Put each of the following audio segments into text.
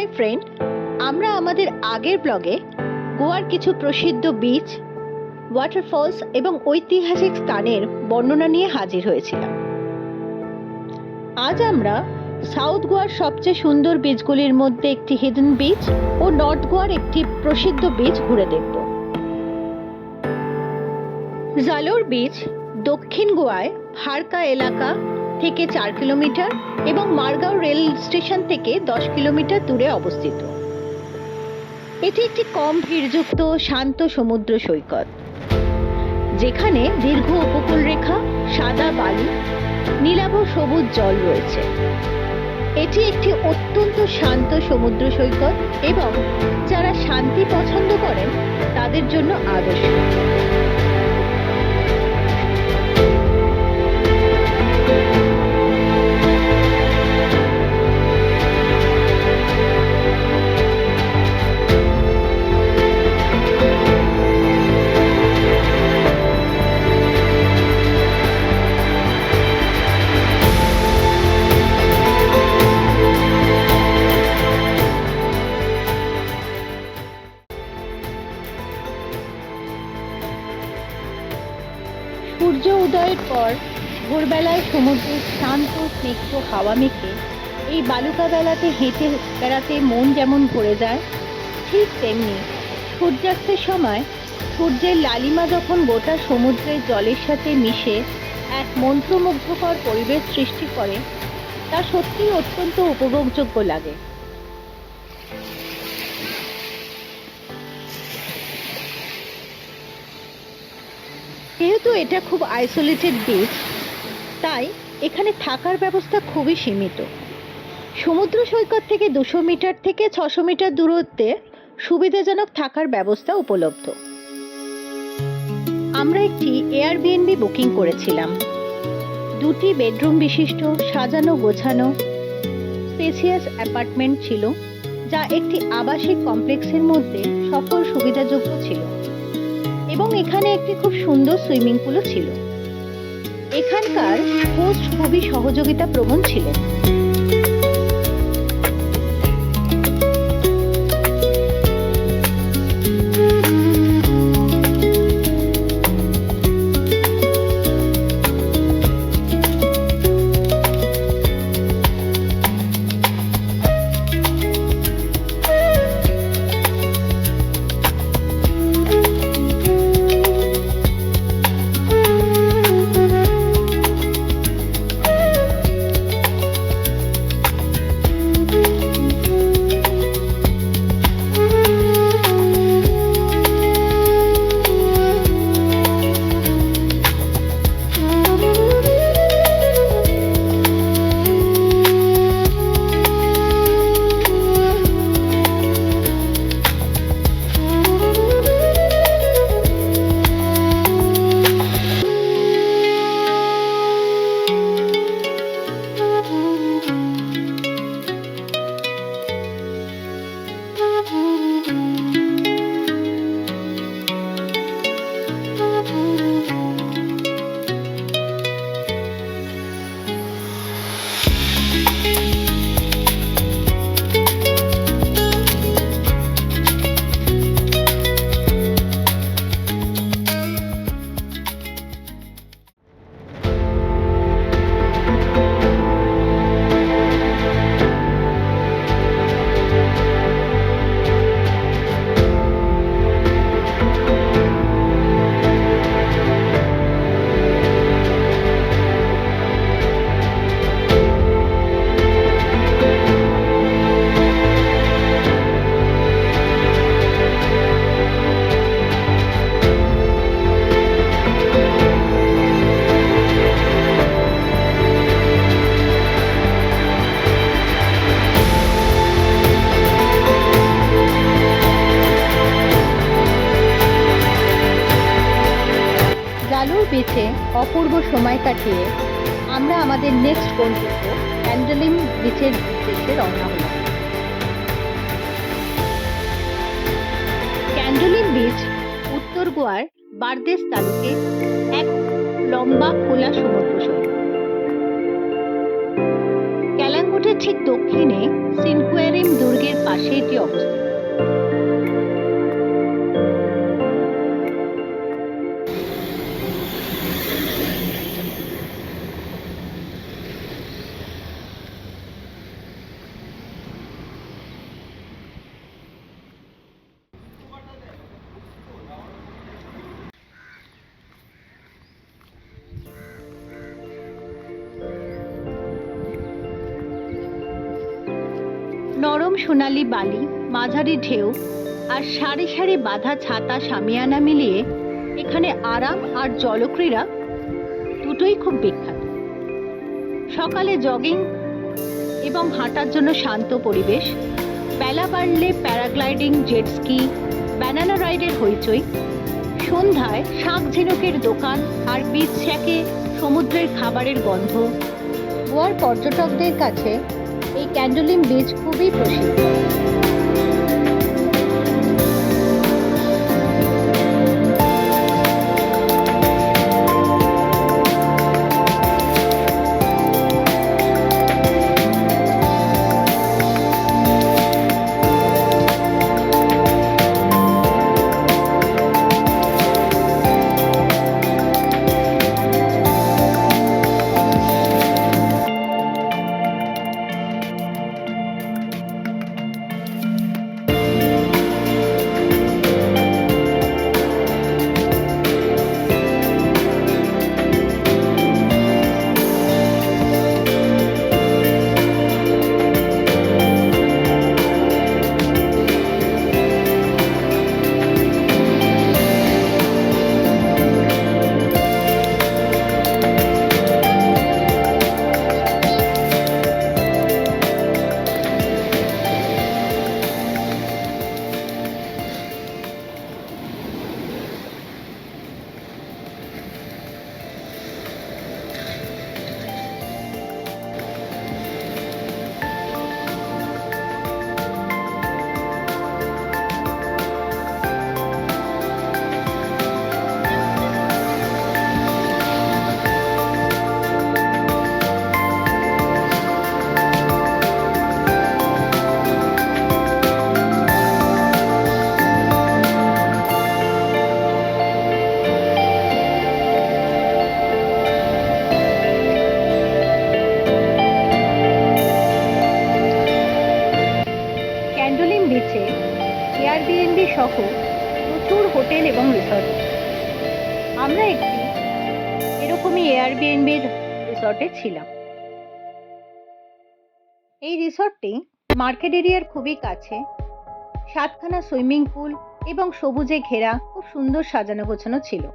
Hi friend, আমরা আমাদের আগের ব্লগে গোয়ার কিছু প্রসিদ্ধ বিচ, ওয়াটারফলস এবং ঐতিহাসিক স্থানের বর্ণনা নিয়ে হাজির হয়েছিলাম। আজ আমরা সাউথ গোয়ার সবচেয়ে সুন্দর বিচগুলির মধ্যে একটি হিডেন বিচ ও নর্থ গোয়ার একটি প্রসিদ্ধ বিচ ঘুরে দেখব। জালোর বিচ দক্ষিণ গোয়ায় ভারকা এলাকা থেকে 4 কিলোমিটার এবং মারগাঁও রেল স্টেশন থেকে 10 কিলোমিটার দূরে অবস্থিত। এটি একটি কম ভিড়যুক্ত শান্ত সমুদ্র সৈকত, যেখানে দীর্ঘ উপকূল রেখা, সাদা বালি, নীলাভ সবুজ জল রয়েছে। এটি একটি অত্যন্ত শান্ত সমুদ্র সৈকত এবং যারা শান্তি পছন্দ করেন তাদের জন্য আদর্শ। সূর্য উদয়ের পর ভোরবেলায় সমুদ্রের শান্ত স্নিগ্ধ হাওয়া মেখে এই বালুকা বেলাতে হেঁটে বেড়াতে মন যেমন ভরে যায়, ঠিক তেমনি সূর্যাস্তের সময় সূর্যের লালিমা যখন গোটা সমুদ্রের জলের সাথে মিশে এক মন্ত্রমুগ্ধকর পরিবেশ সৃষ্টি করে, তা সত্যিই অত্যন্ত উপভোগযোগ্য লাগে। যেহেতু এটা খুব আইসোলেটেড বিচ, তাই এখানে থাকার ব্যবস্থা খুবই সীমিত। সমুদ্র সৈকত থেকে 200 মিটার থেকে 600 মিটার দূরত্বে সুবিধাজনক থাকার ব্যবস্থা উপলব্ধ। আমরা একটি এয়ারবিএনবি বুকিং করেছিলাম। 2টি বেডরুম বিশিষ্ট সাজানো গোছানো স্পেসিয়াস অ্যাপার্টমেন্ট ছিল, যা একটি আবাসিক কমপ্লেক্সের মধ্যে সকল সুবিধাযোগ্য ছিল এবং এখানে একটি খুব সুন্দর সুইমিং পুলও ছিল। এখানকার হোস্ট খুবই সহযোগিতা প্রবণ ছিলেন। জালোর বিচে অপূর্ব সময় কাটিয়ে আমরা আমাদের নেক্সট গন্তব্য ক্যান্ডোলিম বিচের উদ্দেশ্যে রওনা হলাম। ক্যান্ডোলিম বিচ উত্তর গোয়ার বারদেশ তালুকে এক লম্বা খোলা সমুদ্র সৈকত। ক্যালাঙ্গুড়ি রিসোর্টের ঠিক দক্ষিণে সিনকুয়ারিম দুর্গের পাশে এটি অবস্থিত। নরম সোনালী বালি, মাঝারি ঢেউ আর সারি সারি বাঁধা ছাতা শামিয়ানা মিলিয়ে এখানে আরাম আর জলক্রীড়া দুটোই খুব বিখ্যাত। সকালে জগিং এবং হাঁটার জন্য শান্ত পরিবেশ, বেলা বাড়লে প্যারাগ্লাইডিং, জেট স্কি, ব্যানানা রাইডের হইচই, সন্ধ্যায় শাক ঝিনুকের দোকান আর বিচ শ্যাকে সমুদ্রের খাবারের গন্ধ। গোয়ার পর্যটকদের কাছে এই ক্যান্ডোলিম বিচ খুবই প্রসিদ্ধ। ক্যান্ডোলিম বিচে এয়ারবিএনবি সহ প্রচুর হোটেল এবং রিসর্ট। আমরা একটি এরকমই এয়ারবিএনবির রিসর্টে ছিলাম। এই রিসর্টটি মার্কেট এরিয়ার খুবই কাছে, 7খানা সুইমিং পুল এবং সবুজে ঘেরা খুব সুন্দর সাজানো গোছানো ছিল।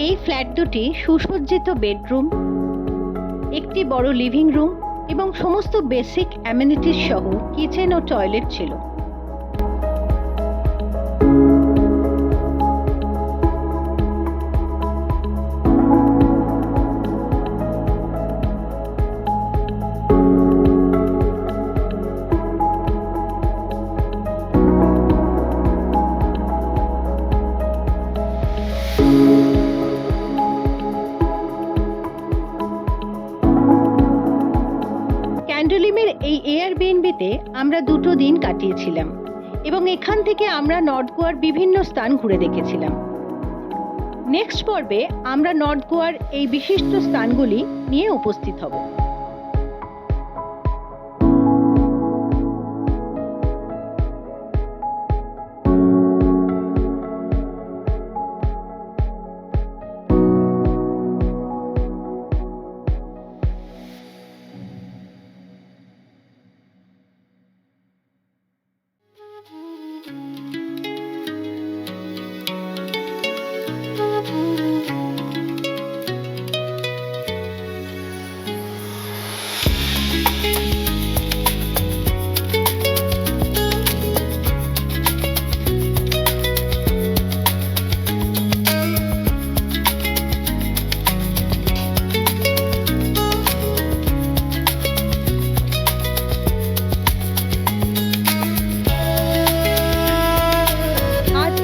এই ফ্ল্যাট দুটি সুসজ্জিত বেডরুম, একটি বড় লিভিং রুম এবং সমস্ত বেসিক অ্যামেনিটিস সহ কিচেন ও টয়লেট ছিল। ক্যান্ডোলিমের এই এয়ারবিএনবিতে আমরা 2 দিন কাটিয়েছিলাম এবং এখান থেকে আমরা নর্থ গোয়ার বিভিন্ন স্থান ঘুরে দেখেছিলাম। নেক্সট পর্বে আমরা নর্থ গোয়ার এই বিশিষ্ট স্থানগুলি নিয়ে উপস্থিত হব।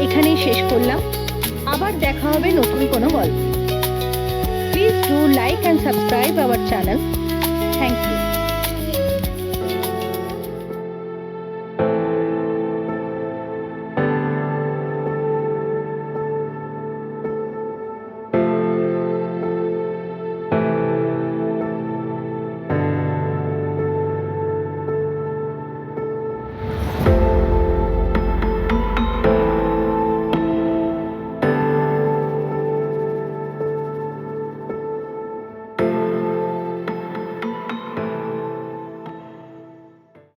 এখানেই শেষ করলাম। আবার দেখা হবে নতুন কোনো গল্প। Please do like and subscribe our channel.